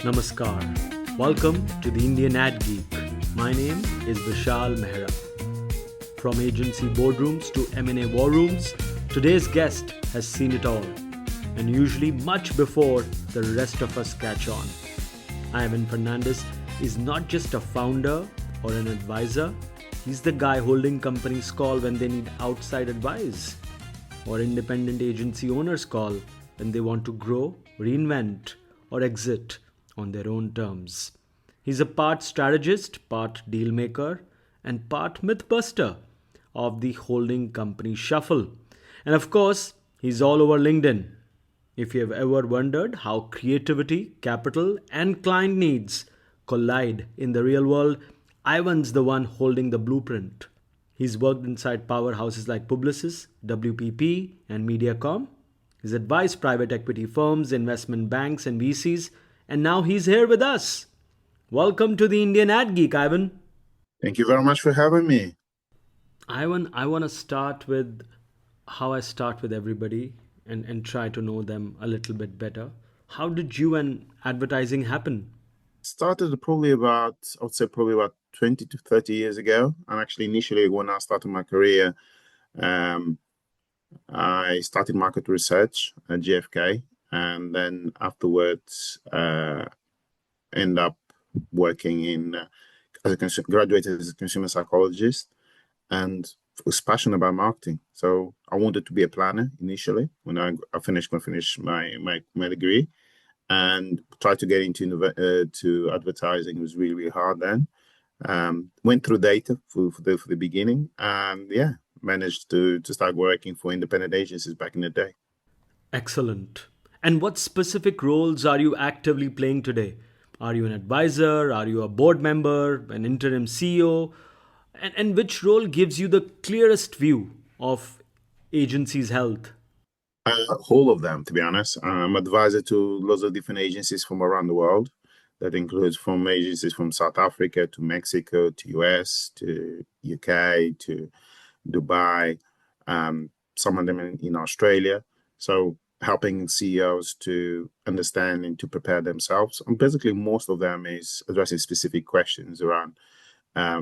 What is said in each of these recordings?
Namaskar. Welcome to the Indian AdGeek. My name is Vishal Mehra. From agency boardrooms to M&A war rooms, today's guest has seen it all, and usually much before the rest of us catch on. Ivan Fernandes is not just a founder or an advisor, he's the guy holding companies' call when they need outside advice, or independent agency owners' call when they want to grow, reinvent, or exit on their own terms. He's a part strategist, part deal maker, and part mythbuster of the holding company shuffle. And of course, he's all over LinkedIn. If you have ever wondered how creativity, capital, and client needs collide in the real world, Ivan's the one holding the blueprint. He's worked inside powerhouses like Publicis, WPP, and Mediacom. He's advised private equity firms, investment banks, and VCs, and now he's here with us. Welcome to the Indian AdGeek, Ivan. Thank you very much for having me. Ivan, I want to start with how I start with everybody and try to know them a little bit better. How did you and advertising happen? Started I would say probably about 20 to 30 years ago. And actually, initially, when I started my career, um, I started market research at GFK, and then afterwards, end up working in graduated as a consumer psychologist, and was passionate about marketing. So I wanted to be a planner initially when I finished my degree, and tried to get to advertising. It was really, really hard then. Went through data for the beginning, and yeah, managed to start working for independent agencies back in the day. Excellent. And what specific roles are you actively playing today? Are you an advisor? Are you a board member, an interim CEO? And which role gives you the clearest view of agency's health? Whole of them, to be honest. I'm advisor to lots of different agencies from around the world. That includes from agencies from South Africa to Mexico to US to UK to Dubai, some of them in Australia. So helping CEOs to understand and to prepare themselves. And basically, most of them is addressing specific questions around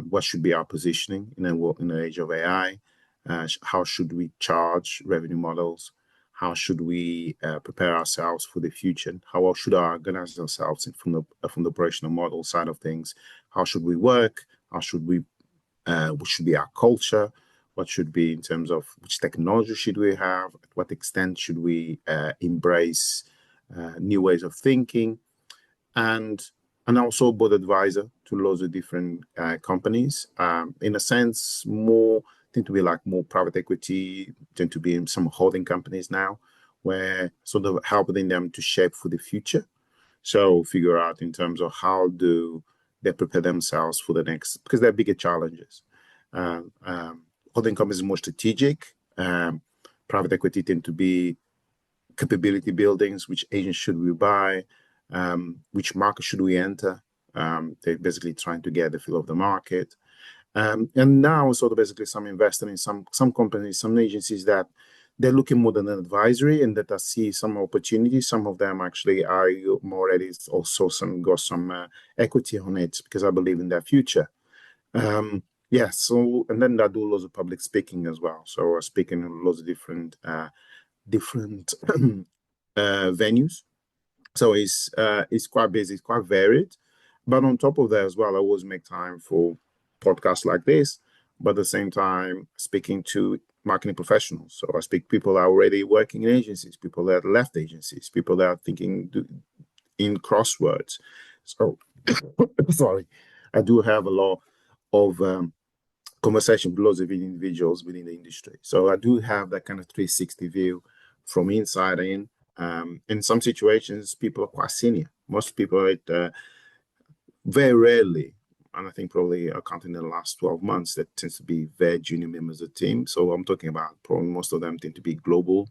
what should be our positioning in the age of AI. How should we charge revenue models? How should we prepare ourselves for the future? How should we organize ourselves from the operational model side of things? How should we work? What should be our culture? What should be in terms of which technology should we have? At what extent should we embrace new ways of thinking? And also board advisor to lots of different companies. In a sense, more tend to be like more private equity, tend to be in some holding companies now, where sort of helping them to shape for the future. So figure out in terms of how do they prepare themselves for the next, because they're bigger challenges. Um, um, Holding companies is more strategic. Private equity tend to be capability buildings. Which agents should we buy? Which market should we enter? They're basically trying to get the feel of the market. And now, sort of basically, some investing in some companies, some agencies that they're looking more than an advisory, and that I see some opportunities. Some of them actually are more already also got some equity on it because I believe in their future. Yeah, so and then I do lots of public speaking as well. So I speak in lots of different venues. So it's quite busy, it's quite varied. But on top of that as well, I always make time for podcasts like this, but at the same time speaking to marketing professionals. So I speak people that are already working in agencies, people that left agencies, people that are thinking in crosswords. So sorry, I do have a lot of conversation with lots of individuals within the industry. So I do have that kind of 360 view from inside in. In some situations, people are quite senior. Most people, very rarely, and I think probably I count in the last 12 months, that tends to be very junior members of the team. So I'm talking about probably most of them tend to be global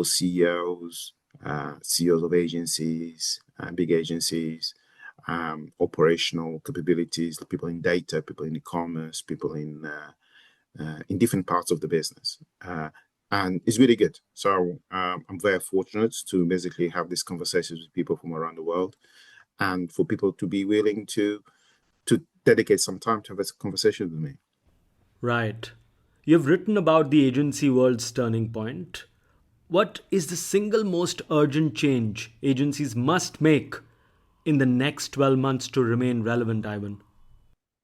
CEOs, CEOs of agencies, big agencies, operational capabilities, people in data, people in e-commerce, people in different parts of the business. and it's really good. So I'm very fortunate to basically have these conversations with people from around the world, and for people to be willing to dedicate some time to have this conversation with me. Right. You've written about the agency world's turning point. What is the single most urgent change agencies must make in the next 12 months to remain relevant, Ivan?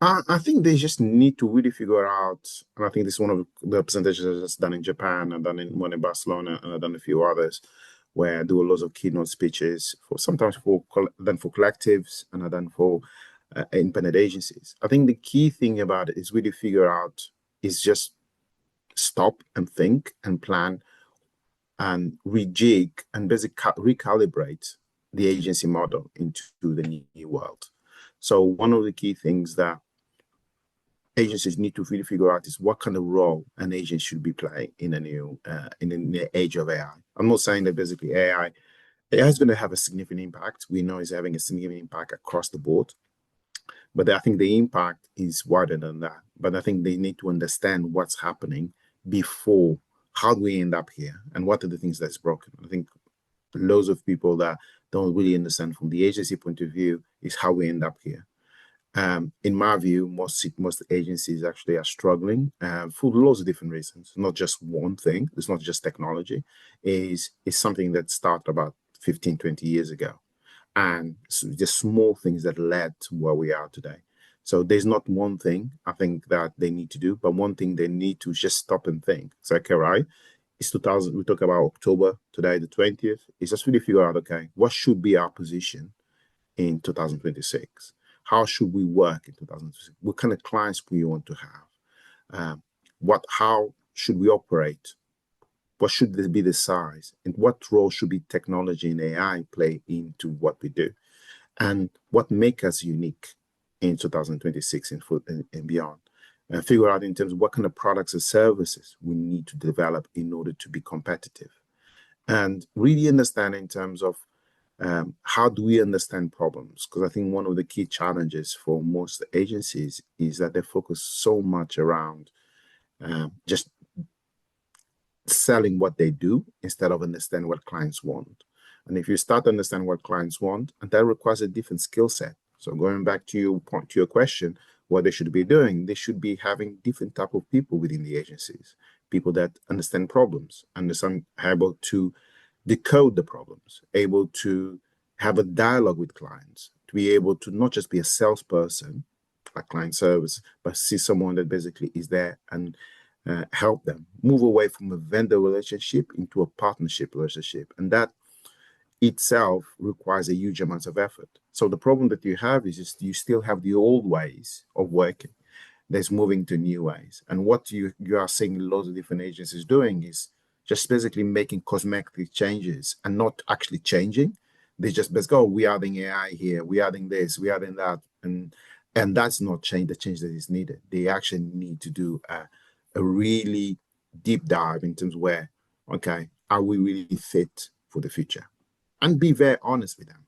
I think they just need to really figure out, and I think this is one of the presentations I've just done in Japan, I've done in one in Barcelona, and I've done a few others where I do lots of keynote speeches for sometimes for then for collectives and I've done for independent agencies. I think the key thing about it is really figure out is just stop and think and plan and rejig and basically recalibrate the agency model into the new world. So one of the key things that agencies need to really figure out is what kind of role an agent should be playing in a new in the age of AI. I'm not saying that basically AI is going to have a significant impact. We know it's having a significant impact across the board, but I think the impact is wider than that. But I think they need to understand what's happening before. How do we end up here, and what are the things that's broken? I think loads of people that don't really understand from the agency point of view is how we end up here. In my view, most agencies actually are struggling for lots of different reasons. Not just one thing. It's not just technology. Is something that started about 15, 20 years ago, and so just small things that led to where we are today. So there's not one thing I think that they need to do, but one thing they need to just stop and think. It's like, all right, it's 2000. We talk about October today, the 20th. It's just really figure out, okay, what should be our position in 2026? How should we work in 2026? What kind of clients we want to have? How should we operate? What should this be the size? And what role should be technology and AI play into what we do? And what make us unique in 2026 and beyond? Figure out in terms of what kind of products and services we need to develop in order to be competitive. And really understand in terms of how do we understand problems? Because I think one of the key challenges for most agencies is that they focus so much around just selling what they do instead of understanding what clients want. And if you start to understand what clients want, and that requires a different skill set. So going back to your question, what they should be doing, they should be having different type of people within the agencies, people that understand problems, understand, able to decode the problems, able to have a dialogue with clients, to be able to not just be a salesperson, like client service, but see someone that basically is there and help them move away from a vendor relationship into a partnership relationship. And that itself requires a huge amount of effort. So the problem that you have is just you still have the old ways of working. There's moving to new ways. And what you are seeing lots of different agencies doing is just basically making cosmetic changes and not actually changing. They just basically, oh, we are adding AI here, we are adding this, we are adding that. And that's not the change that is needed. They actually need to do a really deep dive in terms of where, okay, are we really fit for the future? And be very honest with them.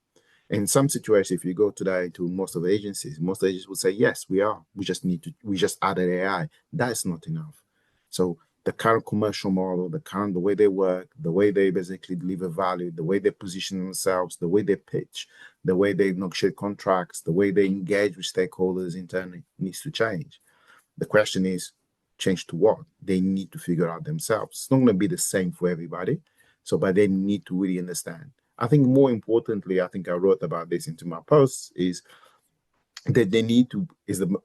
In some situations, if you go today to most agencies will say, yes, we are. We just added AI. That's not enough. So the current commercial model, the way they work, the way they basically deliver value, the way they position themselves, the way they pitch, the way they negotiate contracts, the way they engage with stakeholders internally needs to change. The question is, change to what? They need to figure out themselves. It's not going to be the same for everybody. So, but they need to really understand. I think more importantly, I think I wrote about this into my posts, is that they need to,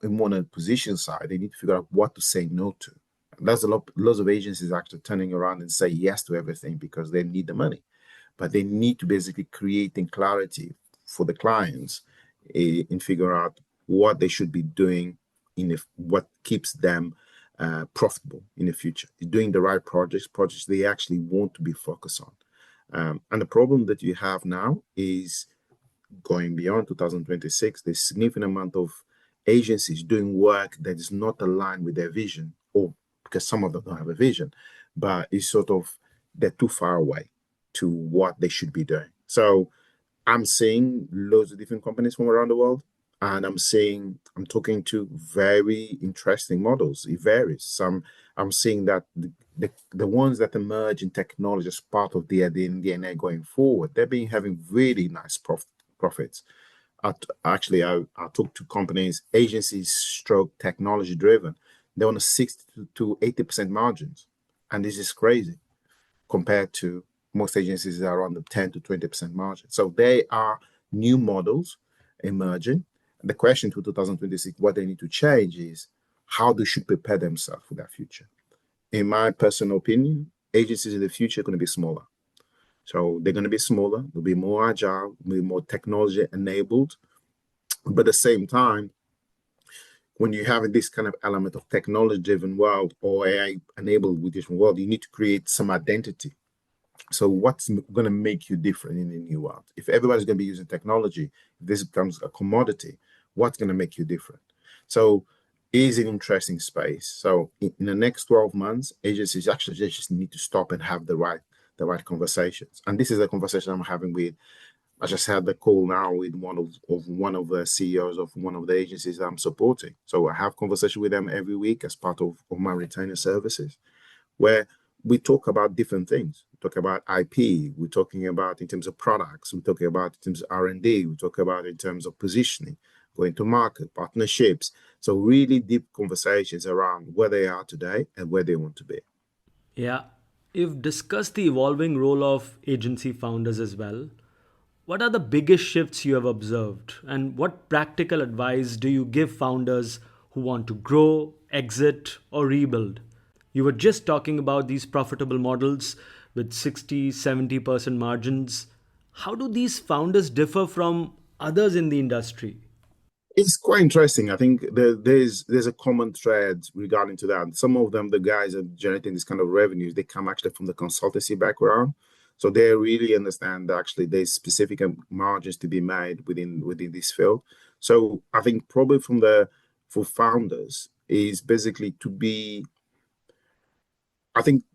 more on a position side, they need to figure out what to say no to. There's lots of agencies actually turning around and say yes to everything because they need the money. But they need to basically creating clarity for the clients in figure out what they should be doing what keeps them profitable in the future, doing the right projects they actually want to be focused on. And the problem that you have now is going beyond 2026, there's a significant amount of agencies doing work that is not aligned with their vision, or because some of them don't have a vision, but it's sort of, they're too far away to what they should be doing. So I'm seeing loads of different companies from around the world. and I'm talking to very interesting models. It varies. Some I'm seeing that the ones that emerge in technology as part of the DNA going forward, they've been having really nice profits. I talked to companies, agencies, stroke technology driven. They're on a 60 to 80% margins, and this is crazy compared to most agencies that are on the 10 to 20% margin. So they are new models emerging. The question to 2026, what they need to change is how they should prepare themselves for that future. In my personal opinion, agencies in the future are going to be smaller. So they're going to be smaller, they'll be more agile, be more technology enabled. But at the same time, when you have this kind of element of technology driven world or AI enabled with this world, you need to create some identity. So what's going to make you different in the new world? If everybody's going to be using technology, if this becomes a commodity, what's going to make you different? So it is an interesting space. So in the next 12 months, agencies actually just need to stop and have the right conversations. And this is a conversation I'm having with. I just had the call now with one of the CEOs of one of the agencies I'm supporting. So I have conversation with them every week as part of my retainer services, where we talk about different things. We talk about IP. We're talking about in terms of products. We're talking about in terms of R&D. We talk about in terms of positioning, going to market, partnerships. So really deep conversations around where they are today and where they want to be. Yeah, you've discussed the evolving role of agency founders as well. What are the biggest shifts you have observed, and what practical advice do you give founders who want to grow, exit, or rebuild? You were just talking about these profitable models with 60, 70% margins. How do these founders differ from others in the industry? It's quite interesting. I think there's a common thread regarding to that. Some of them, the guys are generating this kind of revenues. They come actually from the consultancy background, so they really understand that actually there's specific margins to be made within this field. So I think probably for founders is basically to be. I think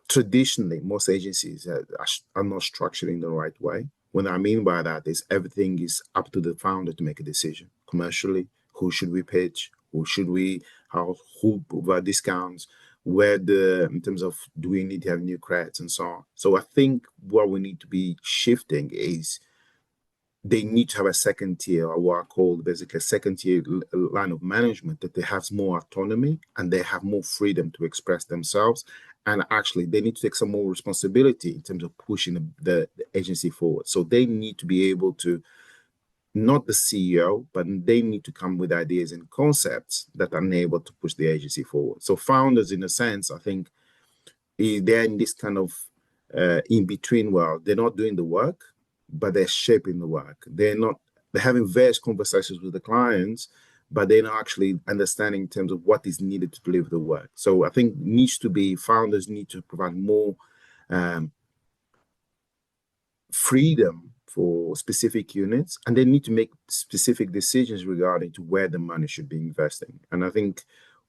traditionally most agencies are not structured in the right way. What I mean by that is everything is up to the founder to make a decision commercially. Who should we pitch? Who provide discounts? Where in terms of do we need to have new credits and so on. So I think what we need to be shifting is they need to have a second tier, or what I call basically a second tier line of management, that they have more autonomy and they have more freedom to express themselves. And actually, they need to take some more responsibility in terms of pushing the agency forward. So they need to be able to, not the CEO, but they need to come with ideas and concepts that are able to push the agency forward. So founders, in a sense, I think they're in this kind of in between world. They're not doing the work, but they're shaping the work. They're having various conversations with the clients, but they're not actually understanding in terms of what is needed to deliver the work. So I think founders need to provide more um, freedom for specific units, and they need to make specific decisions regarding to where the money should be investing. And I think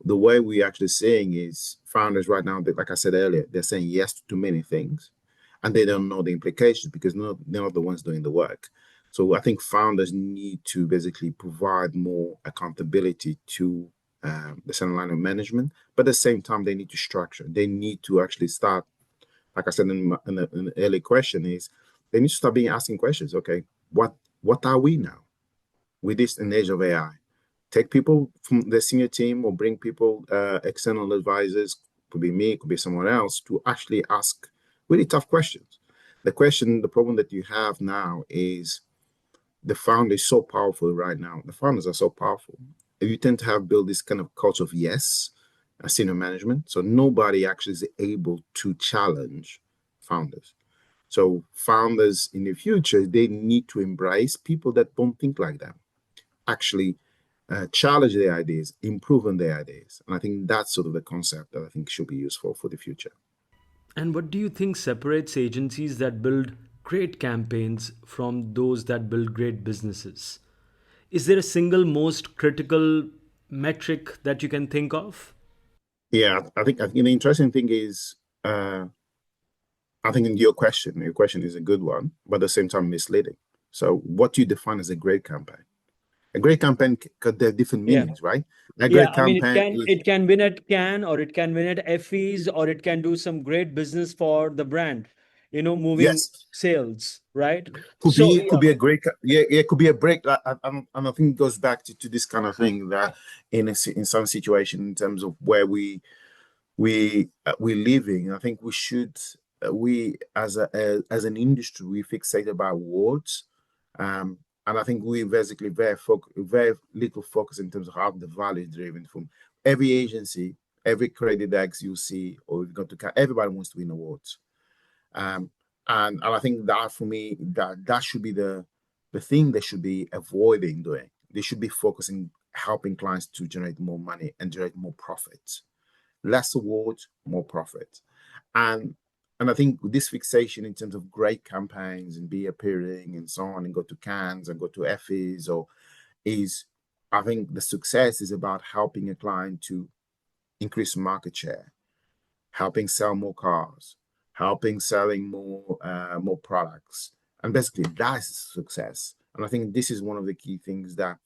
the way we're actually seeing is founders right now, like I said earlier, they're saying yes to many things, and they don't know the implications because they're not the ones doing the work. So I think founders need to basically provide more accountability to the center line of management, but at the same time, they need to structure. They need to actually start, like I said in the early question, is they need to start asking questions. Okay, what are we now with this in the age of AI? Take people from the senior team or bring people, external advisors, could be me, could be someone else, to actually ask really tough questions. The problem that you have now is the founder is so powerful right now. The founders are so powerful. You tend to have built this kind of culture of yes, senior management. So nobody actually is able to challenge founders. So founders in the future, they need to embrace people that don't think like them, actually challenge their ideas, improve on their ideas. And I think that's sort of the concept that I think should be useful for the future. And what do you think separates agencies that build great campaigns from those that build great businesses? Is there a single most critical metric that you can think of? Yeah, I think the interesting thing is, I think in your question is a good one, but at the same time misleading. So what you define as a great campaign? A great campaign could have different Yeah. meanings, right? A Yeah, great I mean, campaign is it can win at Cannes, or it can win at Effie's, or it can do some great business for the brand, moving yes, sales, right? could So be yeah, could be a great yeah, it could be a break. And I think it goes back to this kind of thing that in some situation in terms of where we're living. I think we should we as an industry we fixate about words, and I think we basically very little focus in terms of how the value is driven from every agency, every credit desk you see, or you've got to everybody wants to win awards. Um, and I think that for me that should be the thing they should be avoiding doing. They should be focusing helping clients to generate more money and generate more profits. Less awards, more profit. And I think this fixation in terms of great campaigns and be appearing and so on and go to Cannes and go to Effie's or is I think the success is about helping a client to increase market share, helping sell more cars, helping selling more products. And basically that's success. And I think this is one of the key things that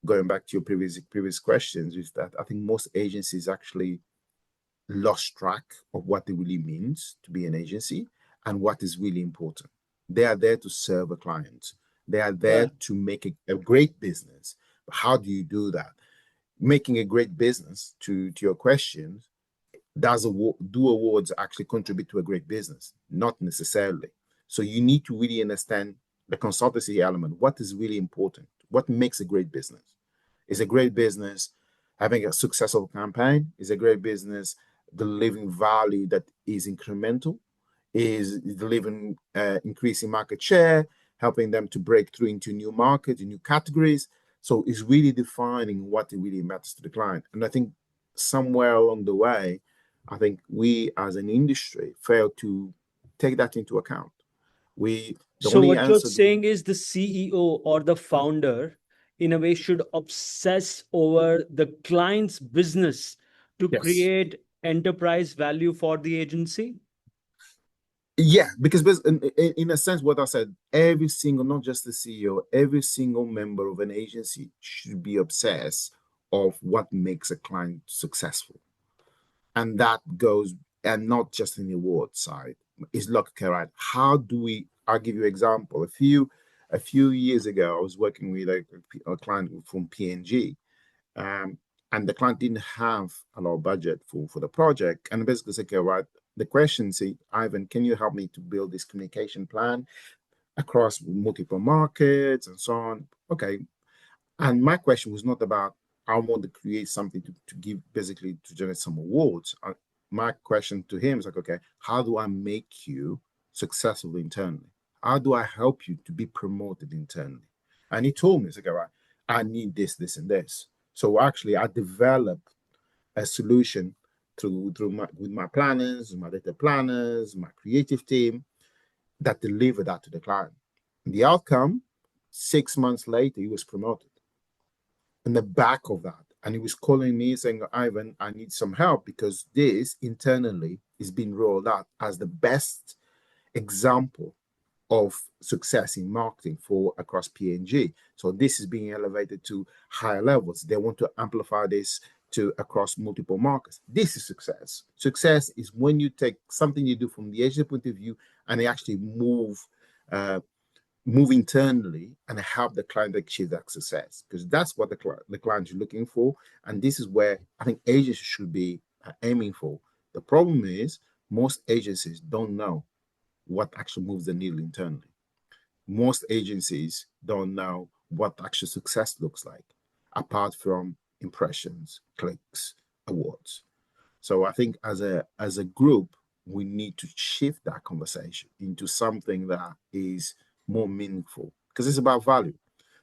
going back to your previous questions is that I think most agencies actually lost track of what it really means to be an agency and what is really important. They are there to serve a client. They are there yeah. to make a great business. But how do you do that? Making a great business, to your question, do awards actually contribute to a great business? Not necessarily. So you need to really understand the consultancy element. What is really important? What makes a great business? Is a great business having a successful campaign? Is a great business delivering value that is incremental? Is delivering increasing market share, helping them to break through into new markets, new categories? So it's really defining what it really matters to the client. And I think somewhere along the way, I think we as an industry fail to take that into account. We the So only what you're answer. saying is the CEO or the founder, in a way, should obsess over the client's business to Yes. create enterprise value for the agency? Yeah, because in a sense, what I said, every single, not just the CEO, every single member of an agency should be obsessed of what makes a client successful. And that goes, and not just in the award side, is look, okay, right, how do we, I'll give you an example. A few years ago, I was working with a client from PNG, um, and the client didn't have a lot of budget for the project. And basically said, okay, right, the question is, Ivan, can you help me to build this communication plan across multiple markets and so on? Okay. And my question was not about, I want to create something to give, basically to generate some awards. My question to him is like, okay, how do I make you successful internally? How do I help you to be promoted internally? And he told me, it's like, all right, I need this, this, and this. So actually, I developed a solution with my planners, my data planners, my creative team that delivered that to the client. And the outcome, 6 months later, he was promoted in the back of that. And he was calling me saying, Ivan, I need some help because this internally is being rolled out as the best example of success in marketing for across PNG. So this is being elevated to higher levels. They want to amplify this to across multiple markets. This is success. Success is when you take something you do from the agency point of view and they actually uh, move internally and help the client achieve that success, because that's what the client is looking for. And this is where I think agencies should be aiming for. The problem is most agencies don't know what actually moves the needle internally. Most agencies don't know what actual success looks like, apart from impressions, clicks, awards. So I think as a group, we need to shift that conversation into something that is more meaningful because it's about value.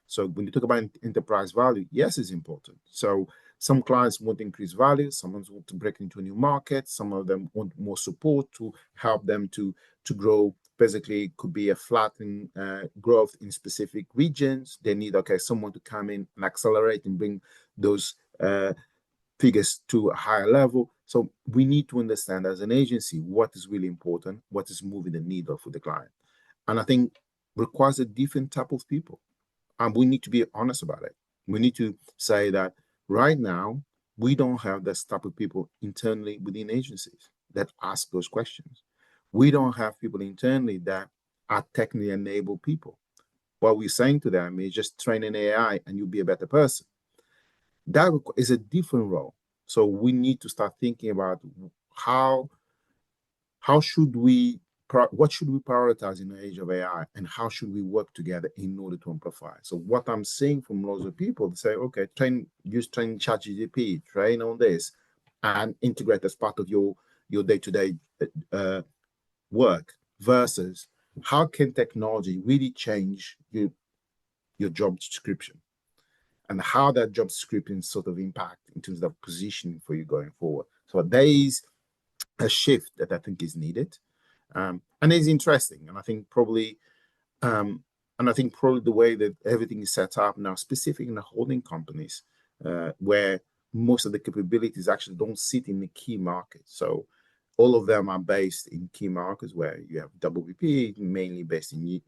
So when you talk about enterprise value, yes, it's important. So some clients want to increase value, some want to break into a new market, some of them want more support to help them to grow. Basically, it could be a flattening growth in specific regions. They need someone to come in and accelerate and bring those figures to a higher level. So we need to understand as an agency what is really important, what is moving the needle for the client. And I think requires a different type of people. And we need to be honest about it. We need to say that right now, we don't have this type of people internally within agencies that ask those questions. We don't have people internally that are technically enabled people. What we're saying to them is just train an AI and you'll be a better person. That is a different role. So we need to start thinking about how should we what should we prioritize in the age of AI, and how should we work together in order to amplify? So what I'm seeing from lots of people, they say, okay, use ChatGPT, train on this, and integrate as part of your day-to-day work, versus how can technology really change your job description, and how that job description sort of impact in terms of positioning for you going forward. So there is a shift that I think is needed, and it's interesting. And I think probably the way that everything is set up now, specifically in the holding companies, where most of the capabilities actually don't sit in the key markets. So all of them are based in key markets where you have WPP, mainly based in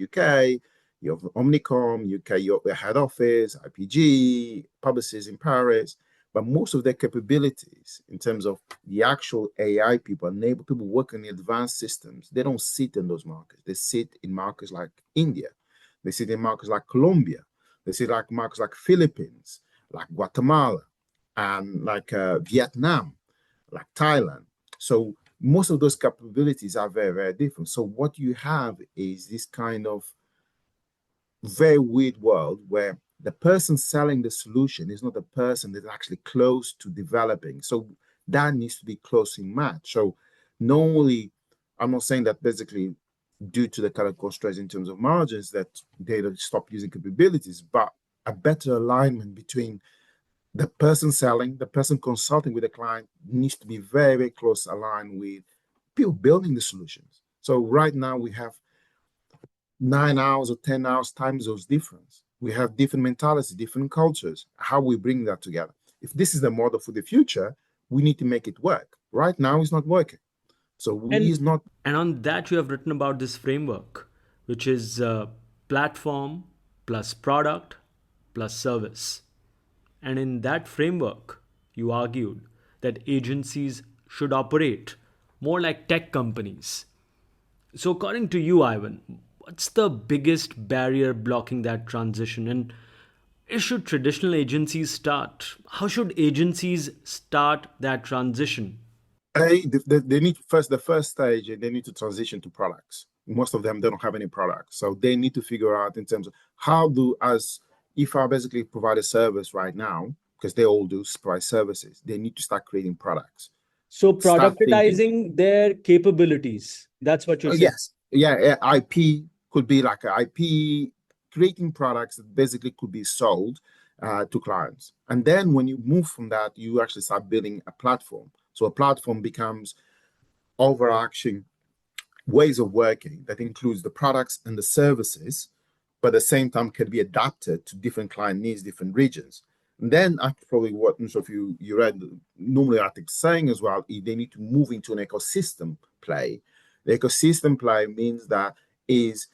UK. You have Omnicom, UK, your head office, IPG, publicists in Paris. But most of their capabilities in terms of the actual AI people, enable people working in advanced systems, they don't sit in those markets. They sit in markets like India. They sit in markets like Colombia. They sit like markets like Philippines, like Guatemala, and like Vietnam, like Thailand. So most of those capabilities are very, very different. So what you have is this kind of very weird world where the person selling the solution is not the person that's actually close to developing. So that needs to be closely matched. So not only, I'm not saying that basically due to the current constraints in terms of margins that they don't stop using capabilities, but a better alignment between the person selling, the person consulting with the client needs to be very, very close aligned with people building the solutions. So right now we have 9 hours or 10 hours time zones difference. We have different mentalities, different cultures. How we bring that together? If this is the model for the future, we need to make it work. Right now, it's not working. So And it's not. and on that you have written about this framework, which is platform plus product plus service. And in that framework, you argued that agencies should operate more like tech companies. So, according to you, Ivan, what's the biggest barrier blocking that transition? And should traditional agencies start? How should agencies start that transition? They need first, the first stage, they need to transition to products. Most of them, they don't have any products. So they need to figure out in terms of how do, as if I basically provide a service right now, because they all do provide services, they need to start creating products. So, Start thinking. productizing their capabilities. That's what you're saying. Yes. Yeah. IP could be like an IP, creating products that basically could be sold to clients. And then when you move from that, you actually start building a platform. So a platform becomes overarching ways of working that includes the products and the services, but at the same time can be adapted to different client needs, different regions. And then after probably what so if you read normally articles saying as well, they need to move into an ecosystem play. The ecosystem play means that is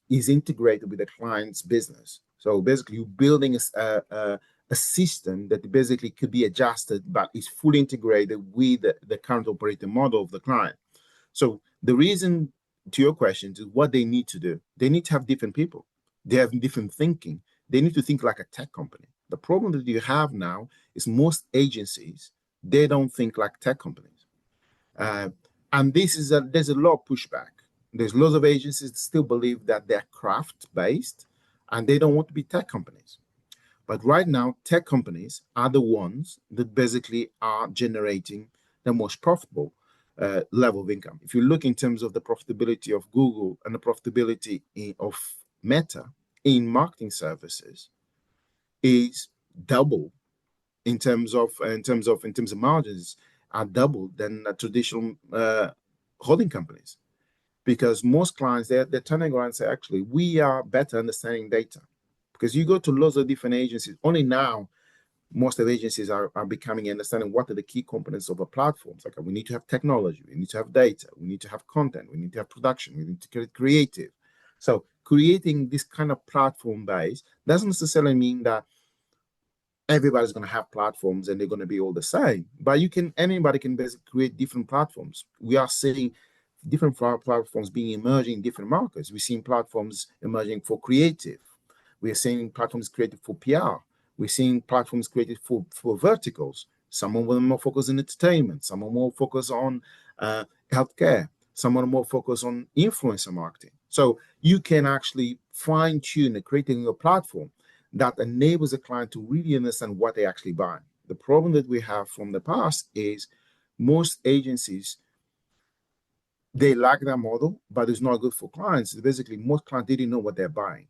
integrated with the client's business. So basically, you're building a system that basically could be adjusted, but is fully integrated with the current operating model of the client. So the reason to your question is what they need to do. They need to have different people. They have different thinking. They need to think like a tech company. The problem that you have now is most agencies, they don't think like tech companies. And there's a lot of pushback. There's lots of agencies that still believe that they're craft based and they don't want to be tech companies. But right now, tech companies are the ones that basically are generating the most profitable level of income. If you look in terms of the profitability of Google and the profitability of Meta in marketing services, is double in terms of margins, are double than traditional holding companies, because most clients they're turning around and say, actually, we are better understanding data. Because you go to lots of different agencies, only now most of the agencies are becoming understanding what are the key components of a platform. It's like, we need to have technology, we need to have data, we need to have content, we need to have production, we need to create creative. So creating this kind of platform base doesn't necessarily mean that everybody's going to have platforms and they're going to be all the same. But anybody can basically create different platforms. We are seeing different platforms being emerging in different markets. We're seeing platforms emerging for creative. We are seeing platforms created for PR. We're seeing platforms created for verticals. Some of them are more focused on entertainment. Some are more focused on healthcare. Some are more focused on influencer marketing. So you can actually fine tune creating a platform that enables a client to really understand what they actually buy. The problem that we have from the past is most agencies, they like that model, but it's not good for clients. Basically, most clients didn't know what they're buying.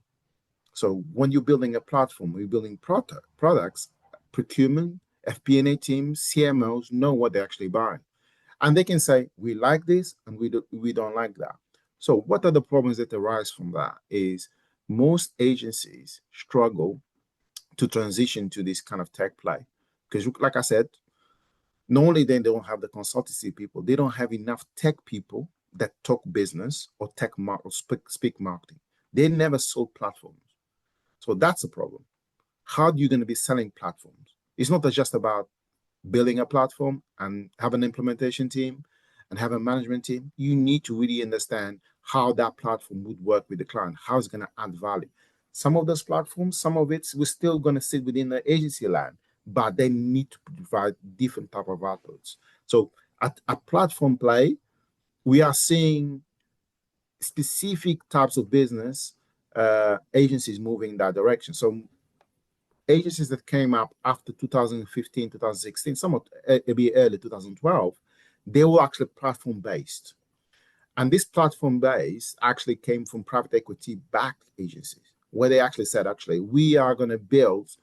So when you're building a platform, you're building products, procurement, FP&A teams, CMOs know what they're actually buying. And they can say, we like this and we don't like that. So what are the problems that arise from that is most agencies struggle to transition to this kind of tech play. Because like I said, not only then they don't have the consultancy people, they don't have enough tech people that talk business or speak marketing. They never sold platforms. So that's a problem. How are you going to be selling platforms? It's not just about building a platform and have an implementation team and have a management team. You need to really understand how that platform would work with the client, how it's going to add value. Some of those platforms, some of it, we're still going to sit within the agency land, but they need to provide different type of outputs. So at a platform play, we are seeing specific types of business agencies moving in that direction. So agencies that came up after 2015, 2016, somewhat a bit early 2012, they were actually platform-based. And this platform-based actually came from private equity-backed agencies, where they actually said, we are going to build,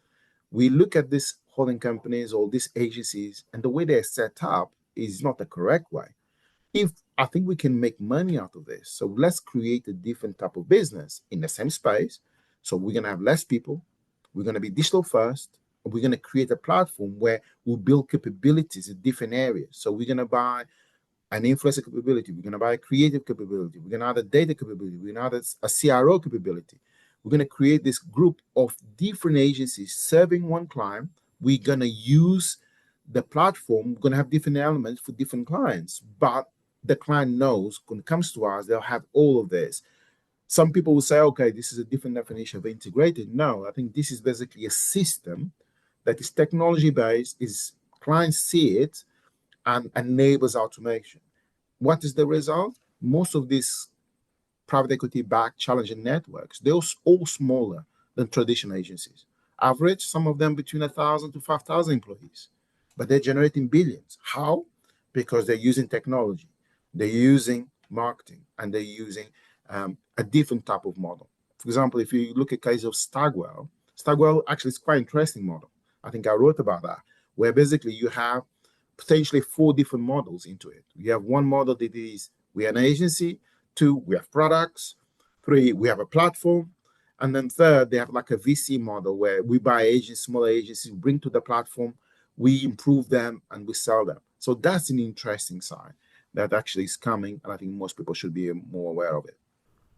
we look at these holding companies or these agencies, and the way they're set up is not the correct way. If I think we can make money out of this, so let's create a different type of business in the same space. So we're going to have less people. We're going to be digital first. We're going to create a platform where we'll build capabilities in different areas. So we're going to buy an influencer capability. We're going to buy a creative capability. We're going to add a data capability. We're going to add a CRO capability. We're going to create this group of different agencies serving one client. We're going to use the platform. We're going to have different elements for different clients. But the client knows when it comes to us, they'll have all of this. Some people will say, okay, this is a different definition of integrated. No, I think this is basically a system that is technology-based, is clients see it and enables automation. What is the result? Most of these private equity-backed challenging networks, they're all smaller than traditional agencies. Average, some of them between 1,000 to 5,000 employees, but they're generating billions. How? Because they're using technology, they're using marketing, and they're using a different type of model. For example, if you look at case of Stagwell actually is quite an interesting model. I think I wrote about that, where basically you have potentially 4 different models into it. You have one model that is, we are an agency. 2, we have products. 3, we have a platform. And then 3rd, they have like a VC model where we buy agents, smaller agencies, bring to the platform, we improve them, and we sell them. So that's an interesting side that actually is coming, and I think most people should be more aware of it.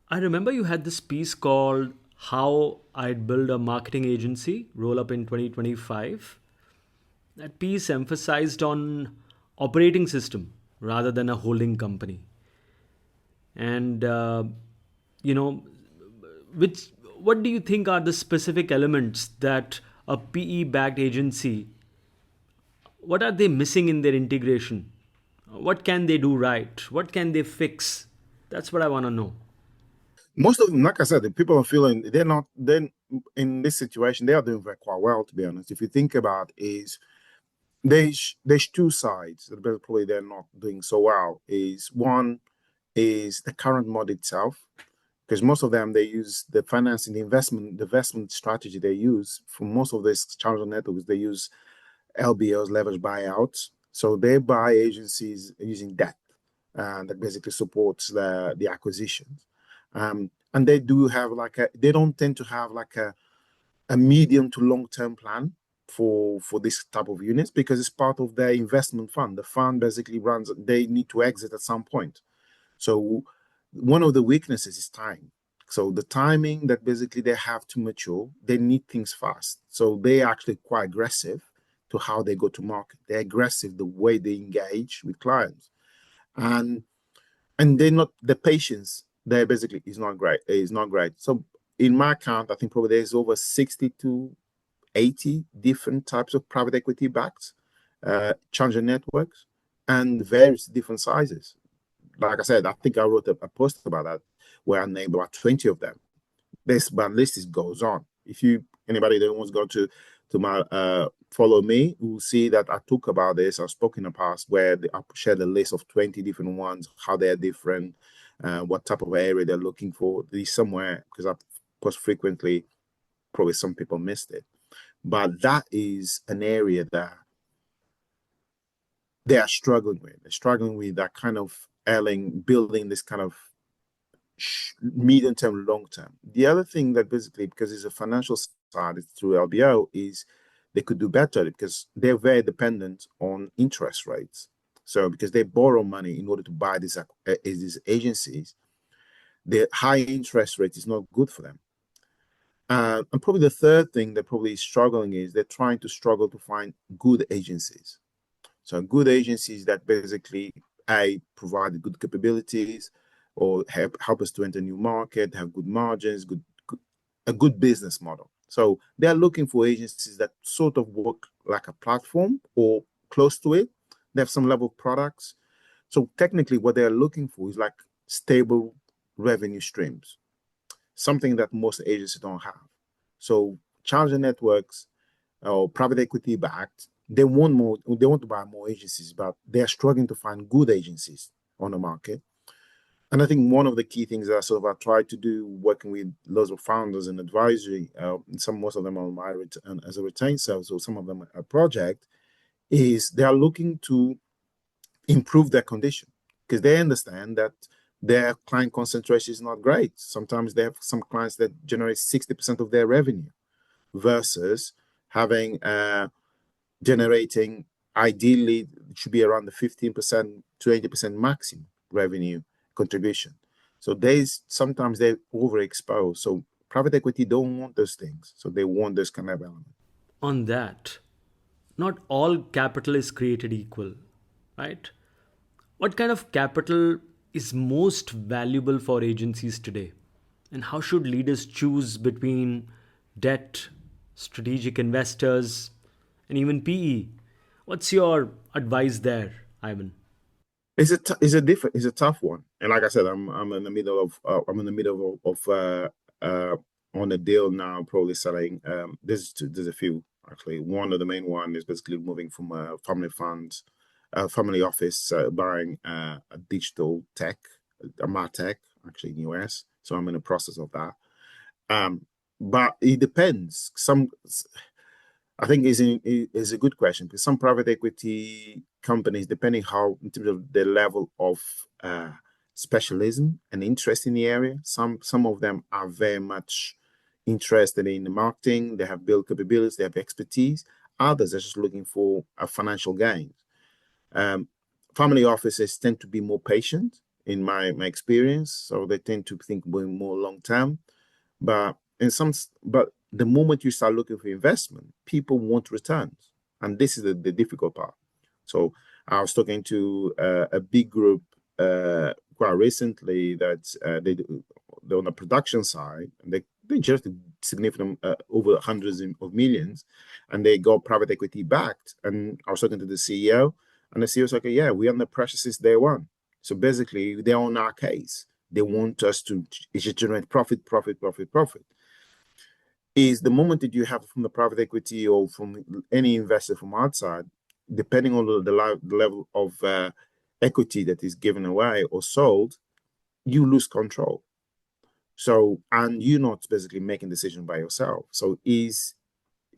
I remember you had this piece called How I'd Build a Marketing Agency, roll up in 2025. That piece emphasized on operating system rather than a holding company. And, what do you think are the specific elements that a PE-backed agency, what are they missing in their integration? What can they do right? What can they fix? That's what I want to know. Most of them, like I said, the people are feeling they're not, then in this situation, they are doing very quite well, to be honest. If you think about is there's 2 sides that probably they're not doing so well. Is one is the current mod itself, because most of them, they use the financing, the investment strategy they use for most of these challenger networks. They use LBOs, leverage buyouts. So they buy agencies using debt that basically supports the acquisitions. And they do have they don't tend to have a medium to long-term plan for this type of units, because it's part of their investment fund. The fund basically runs, they need to exit at some point. So one of the weaknesses is time. So the timing that basically they have to mature, they need things fast. So they actually quite aggressive to how they go to market. They're aggressive the way they engage with clients, and they're not the patience. There basically is not great. Is not great. So in my account, I think probably there's over 60 to 80 different types of private equity backed challenger networks and various different sizes. Like I said, I think I wrote a post about that where I named about 20 of them. This but list is goes on. If you anybody that wants to go to my follow me, will see that I talk about this. I've spoken in the past where I shared a list of 20 different ones, how they're different, what type of area they're looking for. These somewhere because I post frequently, probably some people missed it. But that is an area that they are struggling with. They're struggling with that kind of building this kind of medium term, long term. The other thing that basically, because it's a financial side, it's through LBO, is they could do better because they're very dependent on interest rates. So because they borrow money in order to buy these agencies, the high interest rate is not good for them. And probably the third thing they're probably struggling is they're trying to struggle to find good agencies. So good agencies that basically provide good capabilities or help us to enter a new market, have good margins, a good business model. So they're looking for agencies that sort of work like a platform or close to it. They have some level of products. So technically what they're looking for is like stable revenue streams, something that most agencies don't have. So challenger networks or private equity backed, they want to buy more agencies, but they're struggling to find good agencies on the market. And I think one of the key things that I tried to do working with lots of founders and advisory, most of them are my as a retained service, or some of them a project, is they are looking to improve their condition because they understand that their client concentration is not great. Sometimes they have some clients that generate 60% of their revenue versus having generating ideally it should be around the 15% to 80% maximum revenue contribution. So sometimes they're overexposed. So private equity don't want those things. So they want this kind of element. On that, not all capital is created equal, right? What kind of capital is most valuable for agencies today? And how should leaders choose between debt, strategic investors, and even PE? What's your advice there, Ivan? It's a tough one. And like I said, I'm in the middle of on a deal now, probably selling. There's a few actually. One of the main one is basically moving from a family office, buying a digital tech, a martech, actually in US. So I'm in the process of that. But it depends. I think is a good question because some private equity companies, depending how in terms of the level of specialism and interest in the area, some of them are very much interested in the marketing. They have built capabilities, they have expertise. Others are just looking for a financial gain. Family offices tend to be more patient in my experience, so they tend to think more long term. But the moment you start looking for investment, people want returns, and this is the difficult part. So I was talking to a big group quite recently that they're on the production side, and they just significant over hundreds of millions, and they got private equity backed. And I was talking to the CEO, and the CEO was like, "Yeah, we're under pressure since day one." So basically, they're on our case. They want us to just generate profit. Is the moment that you have from the private equity or from any investor from outside, depending on the level of equity that is given away or sold, you lose control. So, and you're not basically making decision by yourself. So is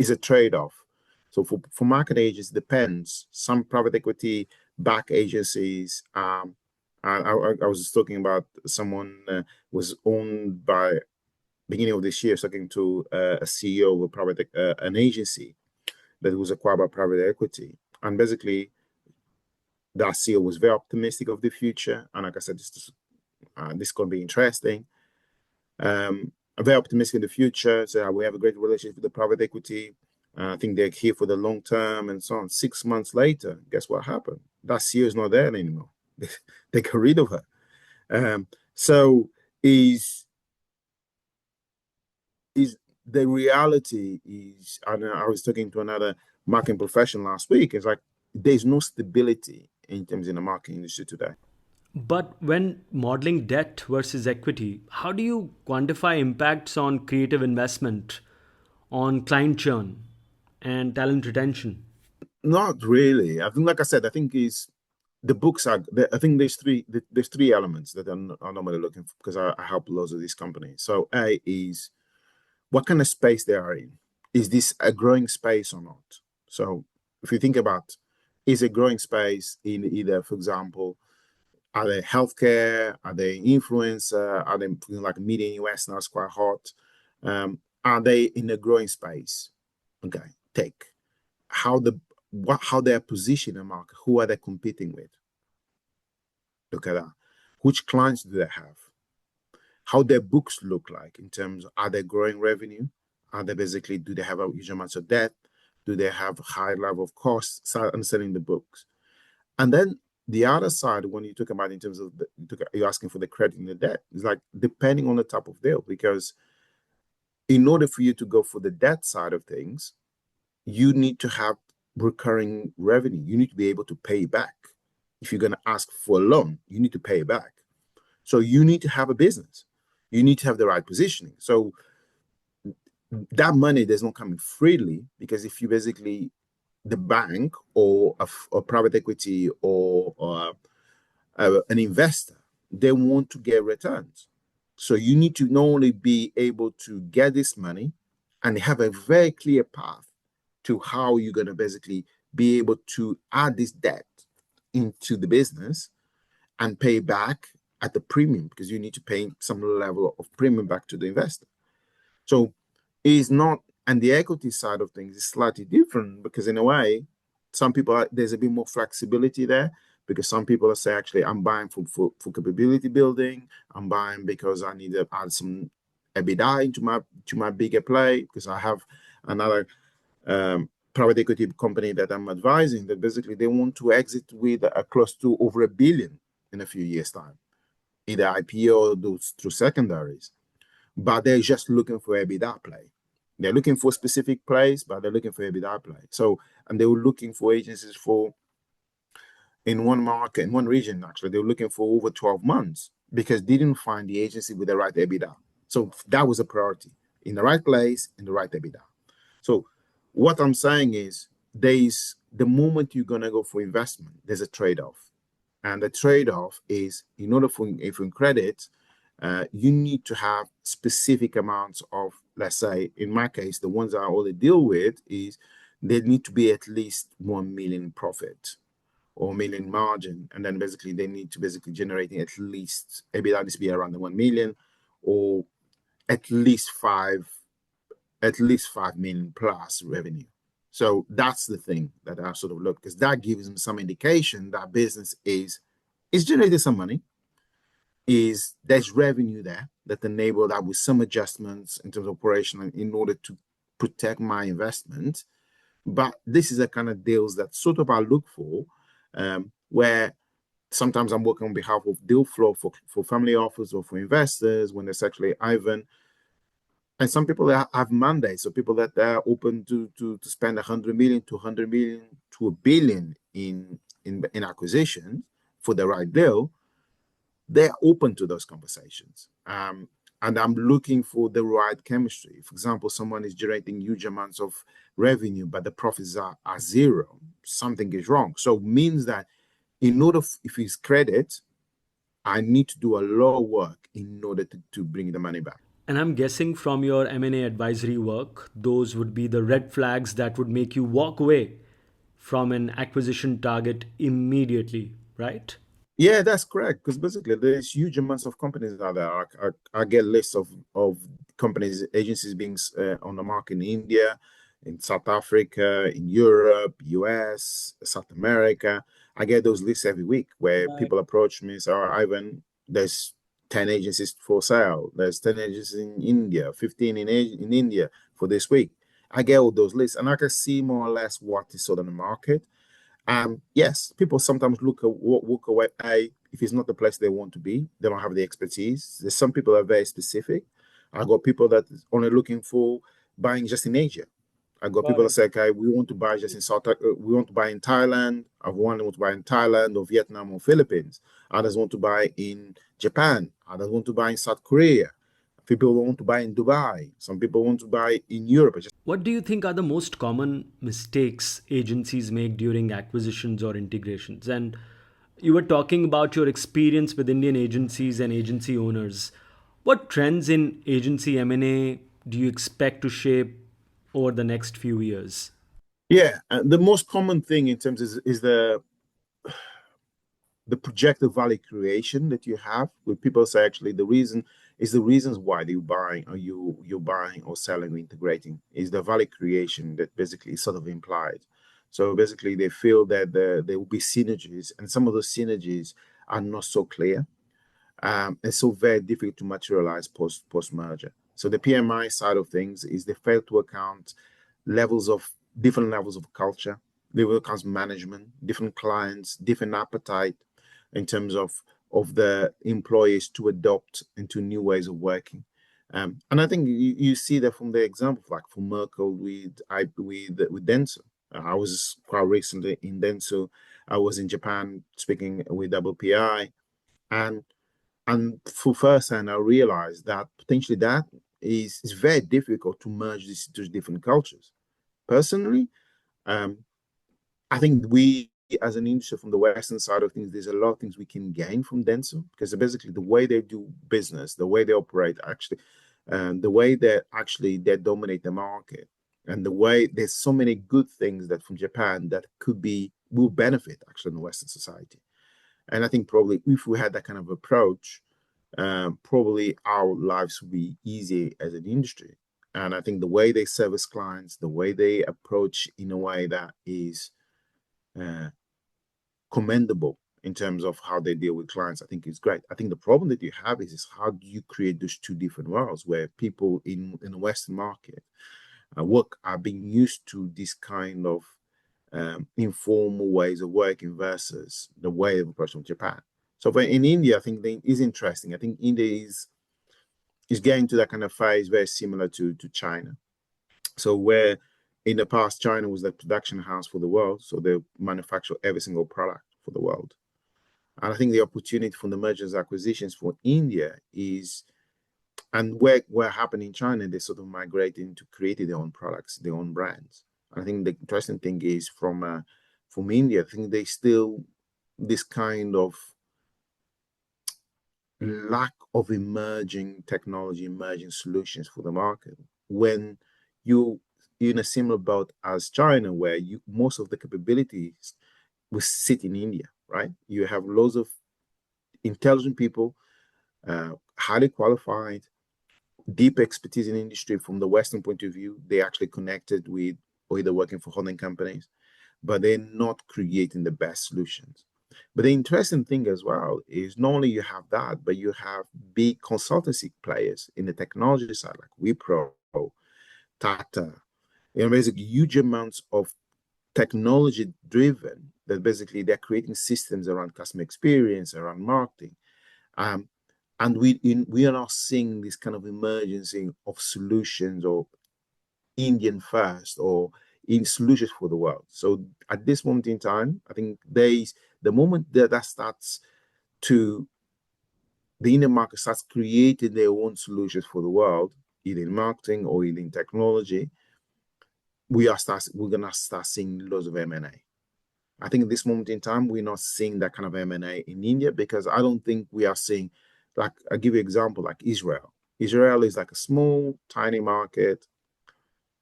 a trade-off. So for market agents, depends. Some private equity back agencies, I was just talking about someone was owned by beginning of this year, talking to a CEO of a an agency that was acquired by private equity, and basically that CEO was very optimistic of the future. And like I said, this is going to be interesting. I'm very optimistic in the future. So we have a great relationship with the private equity. I think they're here for the long term and so on. 6 months later, guess what happened? That CEO is not there anymore. They got rid of her. So is the reality is, and I was talking to another marketing professional last week, it's like there's no stability in terms in the marketing industry today. But when modeling debt versus equity, how do you quantify impacts on creative investment, on client churn, and talent retention? Not really. I think, like I said, I think is the books are. I think there's three elements that I'm normally looking for because I help lots of these companies. So A is what kind of space they are in. Is this a growing space or not? So if you think about, is a growing space in either, for example, are they healthcare? Are they influencer? Are they like media in US now? It's quite hot. Are they in a growing space? Okay, take how how they're positioned in the market. Who are they competing with? Look at that. Which clients do they have? How their books look like in terms of, are they growing revenue? Are they basically, do they have a huge amount of debt? Do they have high level of costs? Start understanding the books. And then the other side, when you talk about in terms of you're asking for the credit and the debt, it's like depending on the type of deal, because in order for you to go for the debt side of things, you need to have recurring revenue. You need to be able to pay back. If you're going to ask for a loan, you need to pay back. So you need to have a business. You need to have the right positioning. So that money does not come in freely, because if you basically the bank or a private equity or an investor, they want to get returns. So you need to not only be able to get this money and have a very clear path to how you're going to basically be able to add this debt into the business and pay back at the premium, because you need to pay some level of premium back to the investor. So it's not, and the equity side of things is slightly different, because in a way, some people there's a bit more flexibility there, because some people are say, actually, I'm buying for capability building. I'm buying because I need to add some EBITDA into my bigger play, because I have another private equity company that I'm advising that basically they want to exit with a close to over $1 billion in a few years' time, either IPO or through secondaries. But they're just looking for EBITDA play. They're looking for specific plays, but they're looking for EBITDA play. So, and they were looking for agencies for, in one market, in one region, actually, they were looking for over 12 months because they didn't find the agency with the right EBITDA. So that was a priority, in the right place, in the right EBITDA. So what I'm saying is, there's the moment you're going to go for investment, there's a trade-off. And the trade-off is, in order for, if in credit, you need to have specific amounts of, let's say, in my case, the ones I only deal with is they need to be at least 1 million profit or million margin. And then basically they need to basically generating at least, EBITDA needs to be around the 1 million, or at least 5 million plus revenue. So that's the thing that I sort of look, because that gives them some indication that business is generating some money, is there's revenue there that enable that with some adjustments in terms of operational in order to protect my investment. But this is the kind of deals that sort of I look for, where sometimes I'm working on behalf of deal flow for family office or for investors when there's actually Ivan. And some people have mandates, so people that are open to spend 100 million to 100 million to $1 billion in acquisition for the right deal. They're open to those conversations. And I'm looking for the right chemistry. For example, someone is generating huge amounts of revenue, but the profits are zero. Something is wrong. So it means that in order, if it's credit, I need to do a lot of work in order to bring the money back. And I'm guessing from your M&A advisory work, those would be the red flags that would make you walk away from an acquisition target immediately, right? Yeah, that's correct. Because basically, there's huge amounts of companies out there. I get lists of companies, agencies being on the market in India, in South Africa, in Europe, US, South America. I get those lists every week where Right. people approach me and say, "Oh, Ivan, there's 10 agencies for sale. There's 10 agencies in India, 15 in India for this week. I get all those lists and I can see more or less what is sort of the market. Yes, people sometimes walk away. If it's not the place they want to be, they don't have the expertise. There's some people that are very specific. I got people that is only looking for buying just in Asia. I got Got people that it. say, okay, we want to buy just in we want to buy in Thailand. I want to buy in Thailand or Vietnam or Philippines. Others want to buy in Japan. Others want to buy in South Korea. People want to buy in Dubai. Some people want to buy in Europe. What do you think are the most common mistakes agencies make during acquisitions or integrations? And you were talking about your experience with Indian agencies and agency owners. What trends in agency M&A do you expect to shape over the next few years? Yeah, the most common thing in terms is the projected value creation that you have. With people say actually the reason is the reasons why you're buying or you're buying or selling or integrating is the value creation that basically is sort of implied. So basically they feel that there will be synergies and some of those synergies are not so clear. And so very difficult to materialize post merger. So the PMI side of things is they fail to account levels of different levels of culture, level accounts management, different clients, different appetite in terms of the employees to adopt into new ways of working. And I think you see that from the example, like for Merkel with Denso. I was quite recently in Denso. I was in Japan speaking with WPI, and and for first hand, I realized that potentially that is very difficult to merge these two different cultures. Personally, um, I think we as an industry from the Western side of things, there's a lot of things we can gain from Denso because basically the way they do business, the way they operate, actually, the way that actually they dominate the market, and the way there's so many good things that from Japan that will benefit actually in the Western society. And I think probably if we had that kind of approach, probably our lives would be easier as an industry. And I think the way they service clients, the way they approach in a way that is uh, commendable in terms of how they deal with clients, I think is great. I think the problem that you have is how do you create those two different worlds where people in the Western market work are being used to this kind of informal ways of working versus the way of approaching Japan. So in India, I think is interesting. I think India is getting to that kind of phase very similar to China. So where in the past China was the production house for the world, so they manufacture every single product for the world. And I think the opportunity for the mergers acquisitions for India is, and where happening in China, they sort of migrate into creating their own products, their own brands. I think the interesting thing is from India, I think they still this kind of lack of emerging technology, emerging solutions for the market. When you're in a similar boat as China, where most of the capabilities will sit in India, right? You have loads of intelligent people, highly qualified, deep expertise in industry from the Western point of view. They actually connected with or either working for holding companies, but they're not creating the best solutions. But the interesting thing as well is not only you have that, but you have big consultancy players in the technology side, like Wipro, Tata, basically huge amounts of technology driven that basically they're creating systems around customer experience, around marketing. Um, and we are now seeing this kind of emergence of solutions or Indian first or in solutions for the world. So at this moment in time, I think the moment that starts to the Indian market starts creating their own solutions for the world, either in marketing or either in technology, we're gonna start seeing loads of M&A. I think at this moment in time, we're not seeing that kind of M&A in India because I don't think we are seeing, like, I'll give you an example, like Israel. Israel is like a small, tiny market,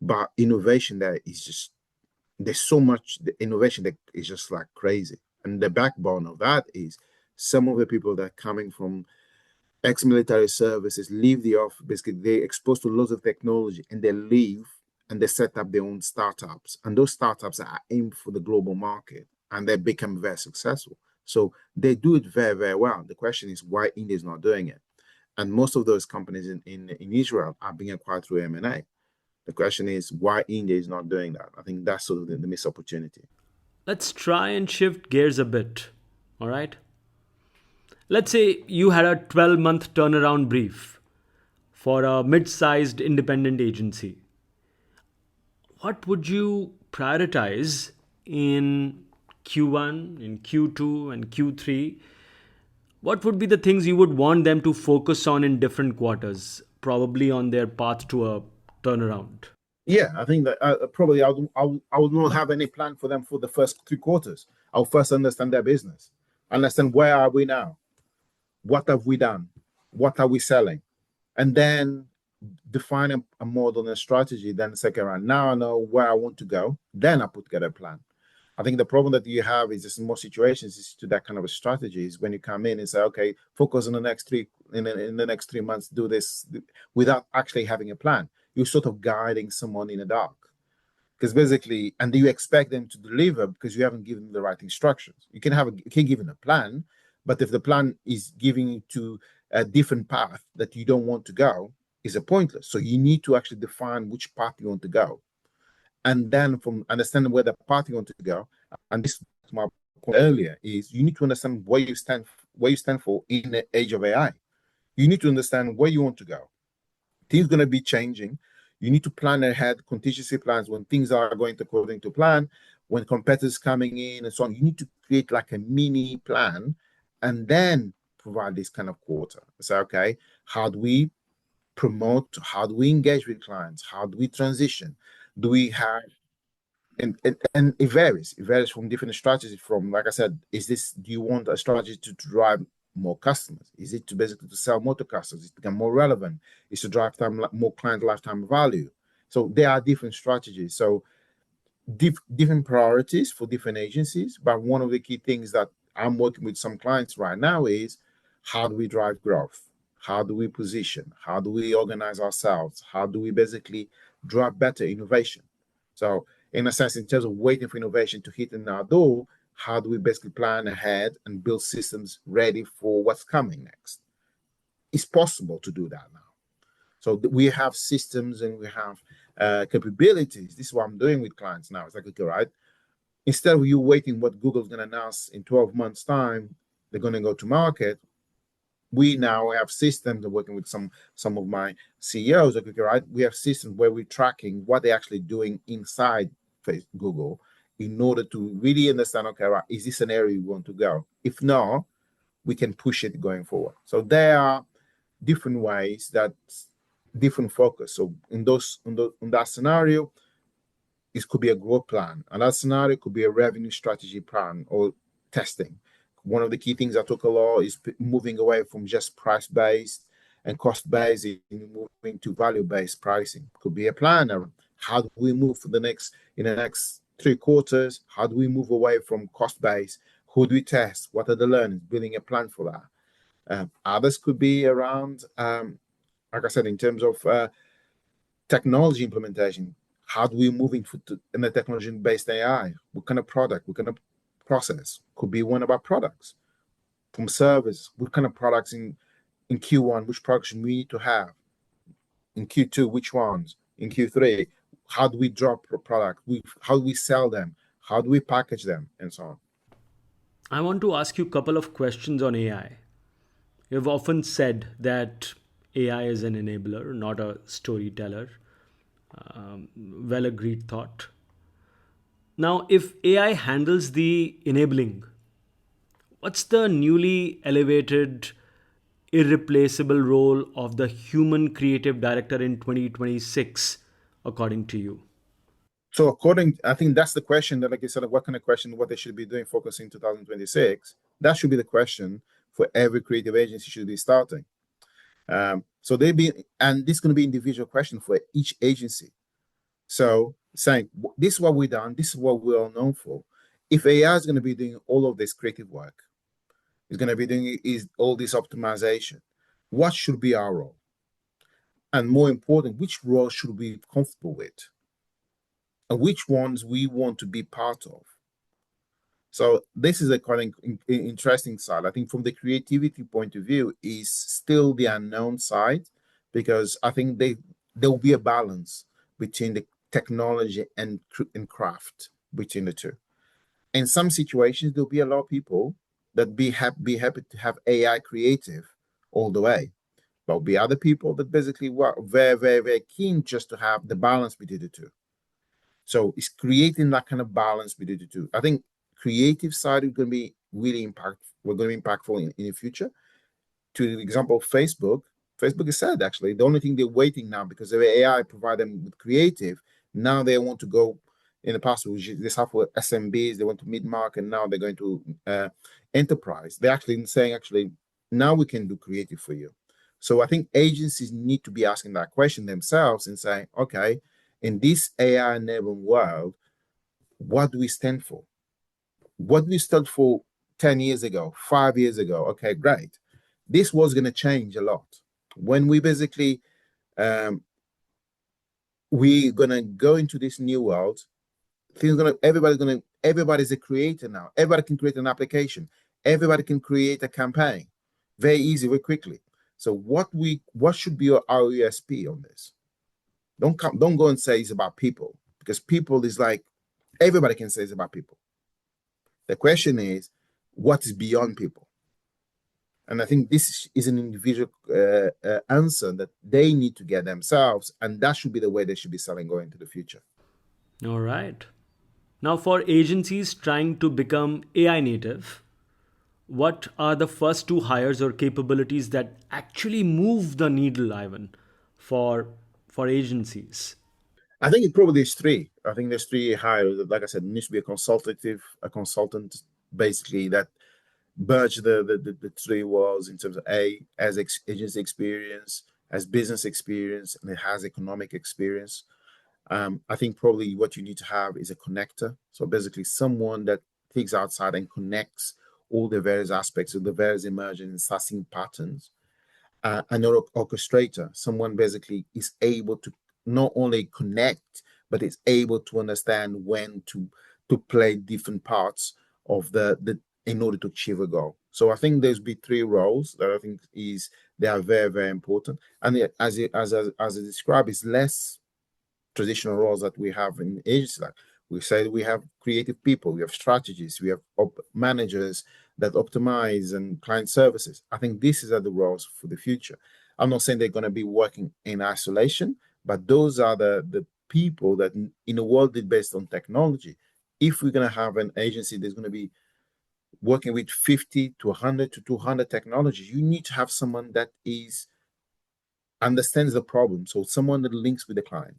but innovation there is just, there's so much innovation that is just like crazy. And the backbone of that is some of the people that are coming from ex-military services leave the office, basically they're exposed to lots of technology and they leave and they set up their own startups. And those startups are aimed for the global market and they become very successful. So they do it very, very well. The question is why India is not doing it. And most of those companies in Israel are being acquired through M&A. The question is why India is not doing that. I think that's sort of the missed opportunity. Let's try and shift gears a bit. All right. Let's say you had a 12-month turnaround brief for a mid sized independent agency. What would you prioritize in Q1, in Q2, and Q3? What would be the things you would want them to focus on in different quarters, probably on their path to a turnaround? Yeah, I think that probably I would not have any plan for them for the first 3 quarters. I'll first understand their business, understand where are we now, what have we done, what are we selling, and then define a model and a strategy. Then the second round, now I know where I want to go. Then I put together a plan. I think the problem that you have is just in most situations is to that kind of a strategy is when you come in and say, okay, focus on the next in the next 3 months, do this without actually having a plan. You're sort of guiding someone in the dark because basically, and you expect them to deliver because you haven't given them the right instructions. You can give them a plan, but if the plan is giving you to a different path that you don't want to go, is a pointless. So you need to actually define which path you want to go, and then from understanding where the path you want to go, and this is my point earlier, is you need to understand where you stand for in the age of AI. You need to understand where you want to go. Things going to be changing. You need to plan ahead, contingency plans when things are going according to plan, when competitors coming in and so on. You need to create like a mini plan and then provide this kind of quarter. So, okay, how do we promote? How do we engage with clients? How do we transition? Do we have and it varies. It varies from different strategies. From, like I said, do you want a strategy to drive more customers? Is it to basically to sell more to customers? Is it to become more relevant? Is to drive more client lifetime value? So there are different strategies. So different priorities for different agencies. But one of the key things that I'm working with some clients right now is how do we drive growth? How do we position? How do we organize ourselves? How do we basically drive better innovation? So in a sense, in terms of waiting for innovation to hit in our door, how do we basically plan ahead and build systems ready for what's coming next? It's possible to do that now. So we have systems and we have capabilities. This is what I'm doing with clients now. It's like, okay, right? Instead of you waiting what Google's going to announce in 12 months' time, they're going to go to market. We now have systems. I'm working with some of my CEOs. Like, okay, right? We have systems where we're tracking what they're actually doing inside Google in order to really understand, okay, right, is this an area we want to go? If not, we can push it going forward. So there are different ways that different focus. So in that scenario, it could be a growth plan. Another scenario could be a revenue strategy plan or testing. One of the key things I talk a lot is moving away from just price-based and cost-based and moving to value-based pricing. Could be a plan. How do we move in the next 3 quarters? How do we move away from cost-based? Who do we test? What are the learnings? Building a plan for that. Others could be around, like I said, in terms of technology implementation. How do we move into in the technology-based AI? What kind of product? What kind of process? Could be one of our products. From service, what kind of products in Q1, which products we need to have? In Q2, which ones? In Q3, how do we drop a product? How do we sell them? How do we package them? And so on. I want to ask you a couple of questions on AI. You've often said that AI is an enabler, not a storyteller. Well agreed thought. Now, if AI handles the enabling, what's the newly elevated, irreplaceable role of the human creative director in 2026, according to you? So I think that's the question that, like you said, what kind of question, what they should be doing focusing 2026. That should be the question for every creative agency should be starting. So and this is going to be individual question for each agency. So saying, this is what we've done, this is what we're all known for. If AI is going to be doing all of this creative work, it's going to be doing all this optimization, what should be our role? And more important, which role should we be comfortable with? And which ones we want to be part of? So this is a quite interesting side. I think from the creativity point of view is still the unknown side, because I think there will be a balance between the technology and craft between the two. In some situations, there'll be a lot of people that be happy to have AI creative all the way. There'll be other people that basically were very, very, very keen just to have the balance between the two. So it's creating that kind of balance between the two. I think creative side is going to be really impact. We're going to be impactful in the future. To the example of Facebook, Facebook has said actually the only thing they're waiting now, because the AI provide them with creative. Now they want to go. In the past, they have for SMBs, they went to mid market, and now they're going to enterprise. They're actually saying actually now we can do creative for you. So I think agencies need to be asking that question themselves and saying, okay, in this AI enabled world, what do we stand for? What do we stood for 10 years ago, 5 years ago? Okay, great. This was going to change a lot. When we basically, um, we're going to go into this new world, everybody's a creator now. Everybody can create an application. Everybody can create a campaign very easy, very quickly. So what should be our USP on this? Don't go and say it's about people, because people is like, everybody can say it's about people. The question is, what is beyond people? And I think this is an individual answer that they need to get themselves, and that should be the way they should be selling going into the future. All right. Now, for agencies trying to become AI native, what are the first two hires or capabilities that actually move the needle, Ivan, for for agencies? I think it probably is three. I think there's three hires. Like I said, it needs to be a consultant, basically that merge the three worlds in terms of agency experience, as business experience, and it has economic experience. I think probably what you need to have is a connector. So basically, someone that takes outside and connects all the various aspects of the various emerging and sussing patterns. An orchestrator, someone basically is able to not only connect, but is able to understand when to play different parts of the in order to achieve a goal. So I think there's be three roles that I think is they are very, very important. And as I described, it's less traditional roles that we have in agencies. Like we say, we have creative people, we have strategists, we have managers that optimize and client services. I think these are the roles for the future. I'm not saying they're going to be working in isolation, but those are the people that in a world that's based on technology, if we're going to have an agency that's going to be working with 50 to 100 to 200 technologies, you need to have someone that is understands the problem. So someone that links with the client,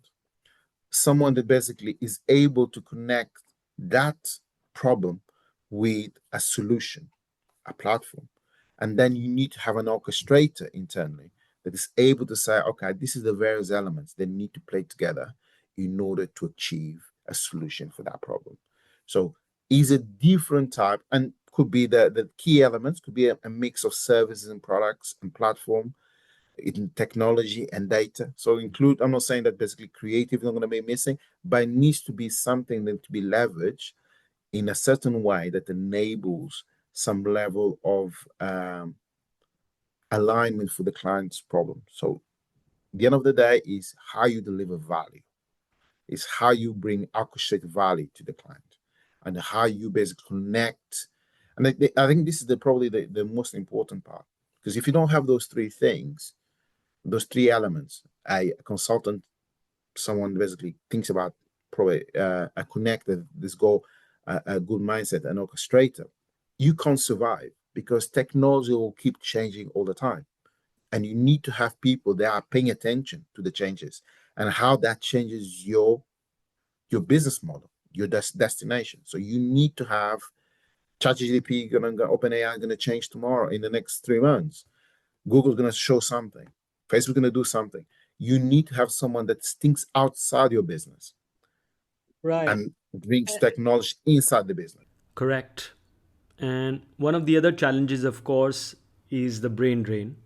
someone that basically is able to connect that problem with a solution, a platform. And then you need to have an orchestrator internally that is able to say, okay, this is the various elements that need to play together in order to achieve a solution for that problem. So is a different type, and could be the key elements, could be a mix of services and products and platform in technology and data. So include, I'm not saying that basically creative is not going to be missing, but it needs to be something that to be leveraged in a certain way that enables some level of alignment for the client's problem. So the end of the day is how you deliver value. It's how you bring orchestrated value to the client and how you basically connect. And I think this is probably the most important part. Because if you don't have those three things, those three elements, a consultant, someone basically thinks about probably a connector, this goal, a good mindset, an orchestrator, you can't survive because technology will keep changing all the time. And you need to have people that are paying attention to the changes and how that changes your business model, your destination. So you need to have ChatGPT going to OpenAI going to change tomorrow in the next 3 months. Google's going to show something. Facebook's going to do something. You need to have someone that thinks outside your business Right. and brings technology inside the business. Correct. And one of the other challenges, of course, is the brain drain.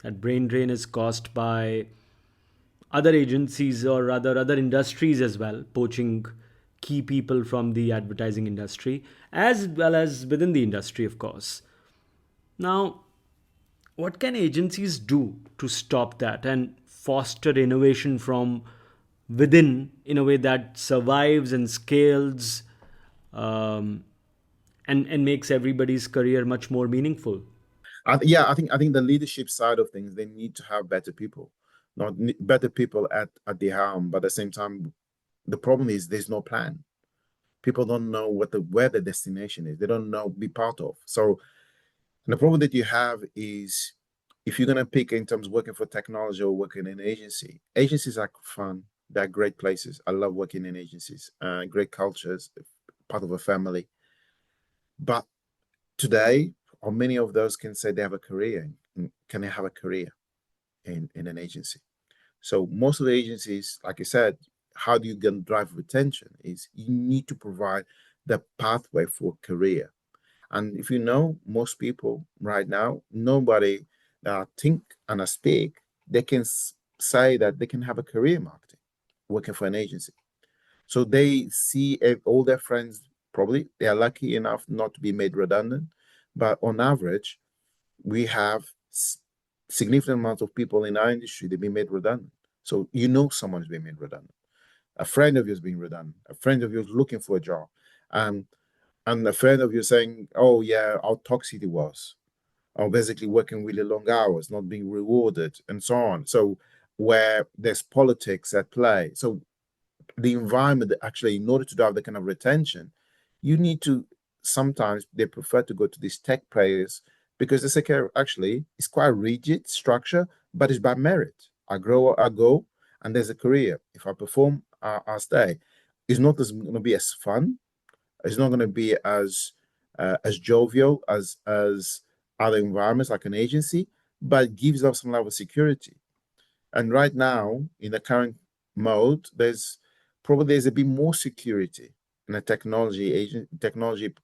That brain drain is caused by other agencies or rather other industries as well, poaching key people from the advertising industry, as well as within the industry, of course. Now, what can agencies do to stop that and foster innovation from within in a way that survives and scales, um, and makes everybody's career much more meaningful? I think the leadership side of things, they need to have better people, not better people at the helm. But at the same time, the problem is there's no plan. People don't know where the destination is. They don't know be part of. So the problem that you have is if you're gonna pick in terms of working for technology or working in an agency, agencies are fun. They're great places. I love working in agencies. Great cultures, part of a family. But today, or many of those can say they have a career. Can they have a career in an agency? So most of the agencies, like I said, how do you get drive retention? Is you need to provide the pathway for career. And if you know most people right now, nobody that think and speak, they can say that they can have a career marketing working for an agency. So they see all their friends, probably they are lucky enough not to be made redundant, but on average, we have significant amounts of people in our industry that be made redundant. So you know someone is being made redundant. A friend of yours being redundant. A friend of yours looking for a job, and a friend of yours saying, "Oh yeah, how toxic it was," or basically working really long hours, not being rewarded, and so on. So where there's politics at play. So the environment that actually, in order to drive the kind of retention, you need to sometimes they prefer to go to these tech players because they say, okay, actually, it's quite rigid structure, but it's by merit. I grow, I go, and there's a career. If I perform, I stay. It's not going to be as fun. It's not going to be as jovial as other environments like an agency, but it gives us some level of security. And right now, in the current mode, there's a bit more security in a technology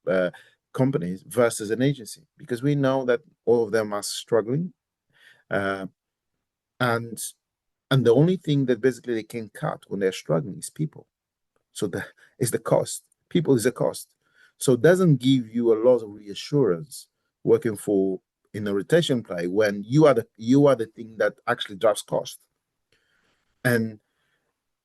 companies versus an agency because we know that all of them are struggling, uh, and the only thing that basically they can cut when they're struggling is people. So the is the cost. People is a cost. So it doesn't give you a lot of reassurance working for in a rotation play when you are the thing that actually drives cost. And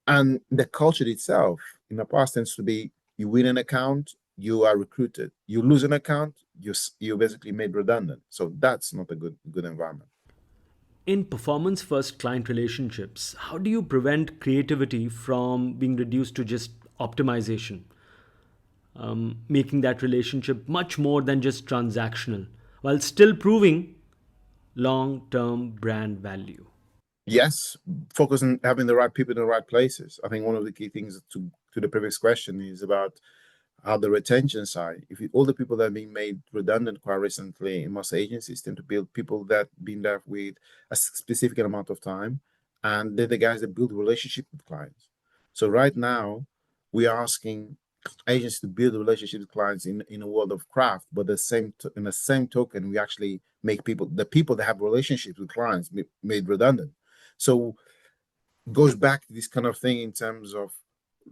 the culture itself in the past tends to be you win an account, you are recruited. You lose an account, you basically made redundant. So that's not a good environment. In performance first client relationships, how do you prevent creativity from being reduced to just optimization, making that relationship much more than just transactional while still proving long term brand value? Yes, focus on having the right people in the right places. I think one of the key things to the previous question is about how the retention side. If all the people that are being made redundant quite recently in most agencies tend to build people that been there with a specific amount of time, and they're the guys that build relationship with clients. So right now, we are asking agents to build a relationship with clients in a world of craft, but in the same token, we actually make the people that have relationships with clients made redundant. So goes back to this kind of thing in terms of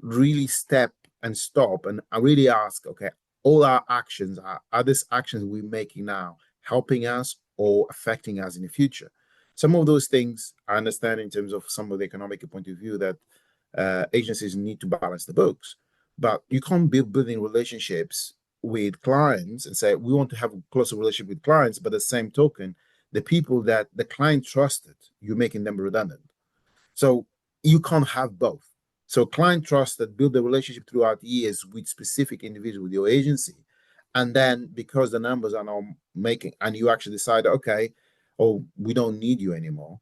really step and stop and I really ask, okay, all our actions are these actions we're making now helping us or affecting us in the future? Some of those things I understand in terms of some of the economic point of view that agencies need to balance the books, but you can't be building relationships with clients and say we want to have a closer relationship with clients, but at the same token, the people that the client trusted, you're making them redundant. So you can't have both. So client trust that build the relationship throughout years with specific individuals with your agency. And then because the numbers are now making, and you actually decide, okay, oh, we don't need you anymore.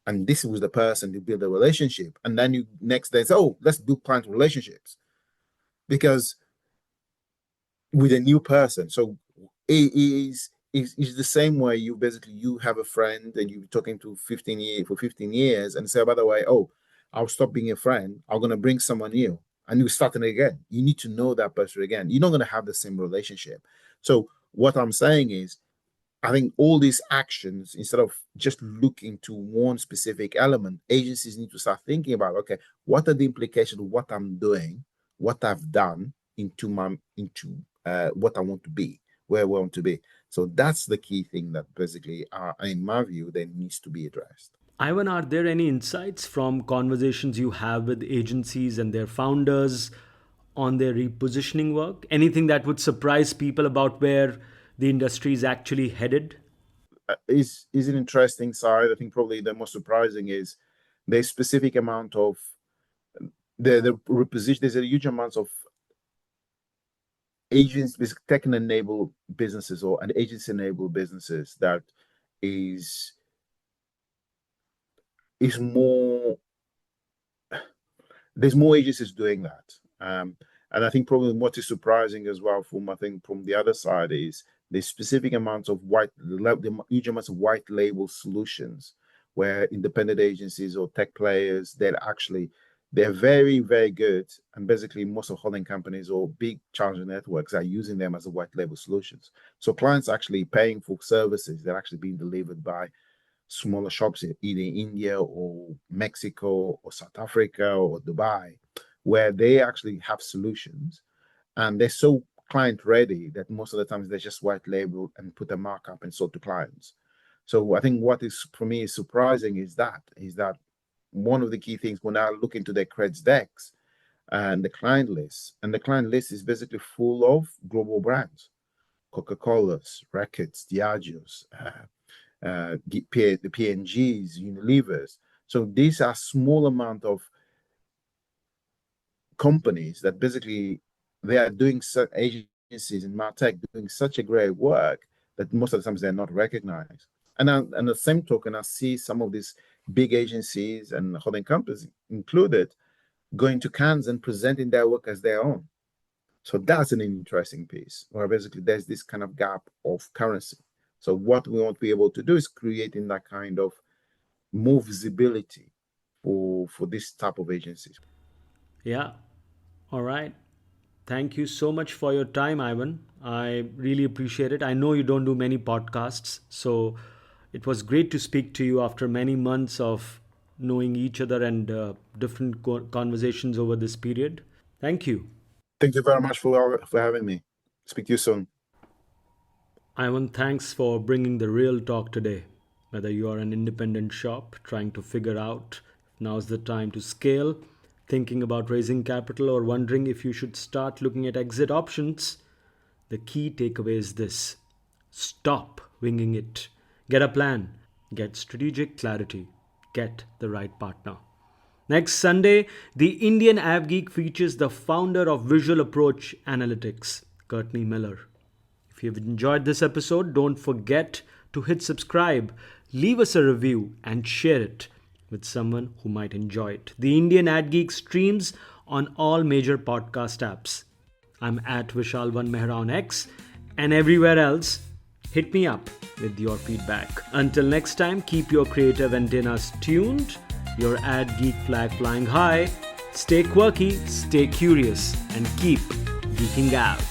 And this was the person to build a relationship. And then you next day say, oh, let's build client relationships. Because with a new person. So it is the same way you have a friend and you're talking to 15 years and say, oh, by the way, oh, I'll stop being a friend. I'm gonna bring someone new. And you're starting again. You need to know that person again. You're not gonna have the same relationship. So what I'm saying is I think all these actions, instead of just looking to one specific element, agencies need to start thinking about, okay, what are the implications of what I'm doing what I've done into what I want to be, where I want to be. So that's the key thing that basically, in my view, that needs to be addressed. Ivan, are there any insights from conversations you have with agencies and their founders on their repositioning work? Anything that would surprise people about where the industry is actually headed? Is an interesting side. I think probably the most surprising is the specific amount of the reposition. There's a huge amount of agents, tech-enabled businesses or an agency-enabled businesses that is more. There's more agencies doing that, and I think probably what is surprising as well from the other side is the specific amounts of the huge amounts of white label solutions where independent agencies or tech players they're very, very good, and basically most of holding companies or big challenger networks are using them as a white label solutions. So clients actually paying for services that are actually being delivered by smaller shops in either India or Mexico or South Africa or Dubai, where they actually have solutions and they're so client ready that most of the times they just white label and put a markup and sold to clients. So I think what is for me is surprising is that one of the key things when I look into their creds decks and the client list is basically full of global brands, Coca-Cola's, Reckitt's, Diageo's, the P&G's, Unilever's. So these are small amount of companies that basically they are doing agencies in MarTech doing such a great work that most of the times they're not recognized. And the same token, I see some of these big agencies and holding companies included going to Cannes and presenting their work as their own. So that's an interesting piece where basically there's this kind of gap of currency. So what we want to be able to do is creating that kind of more visibility for this type of agencies. Yeah. All right. Thank you so much for your time, Ivan. I really appreciate it. I know you don't do many podcasts, so it was great to speak to you after many months of knowing each other and different conversations over this period. Thank you. Thank you very much for having me. Speak to you soon. Ivan, thanks for bringing the real talk today. Whether you are an independent shop trying to figure out if now's the time to scale, thinking about raising capital, or wondering if you should start looking at exit options, the key takeaway is this: stop winging it. Get a plan, get strategic clarity, get the right partner. Next Sunday, the Indian AdGeek features the founder of Visual Approach Analytics, Courtney Miller. If you've enjoyed this episode, don't forget to hit subscribe, leave us a review, and share it with someone who might enjoy it. The Indian AdGeek streams on all major podcast apps. I'm at Vishal1 Mehra on X, and everywhere else. Hit me up with your feedback. Until next time, keep your creative antennas tuned, your AdGeek flag flying high. Stay quirky, stay curious, and keep geeking out.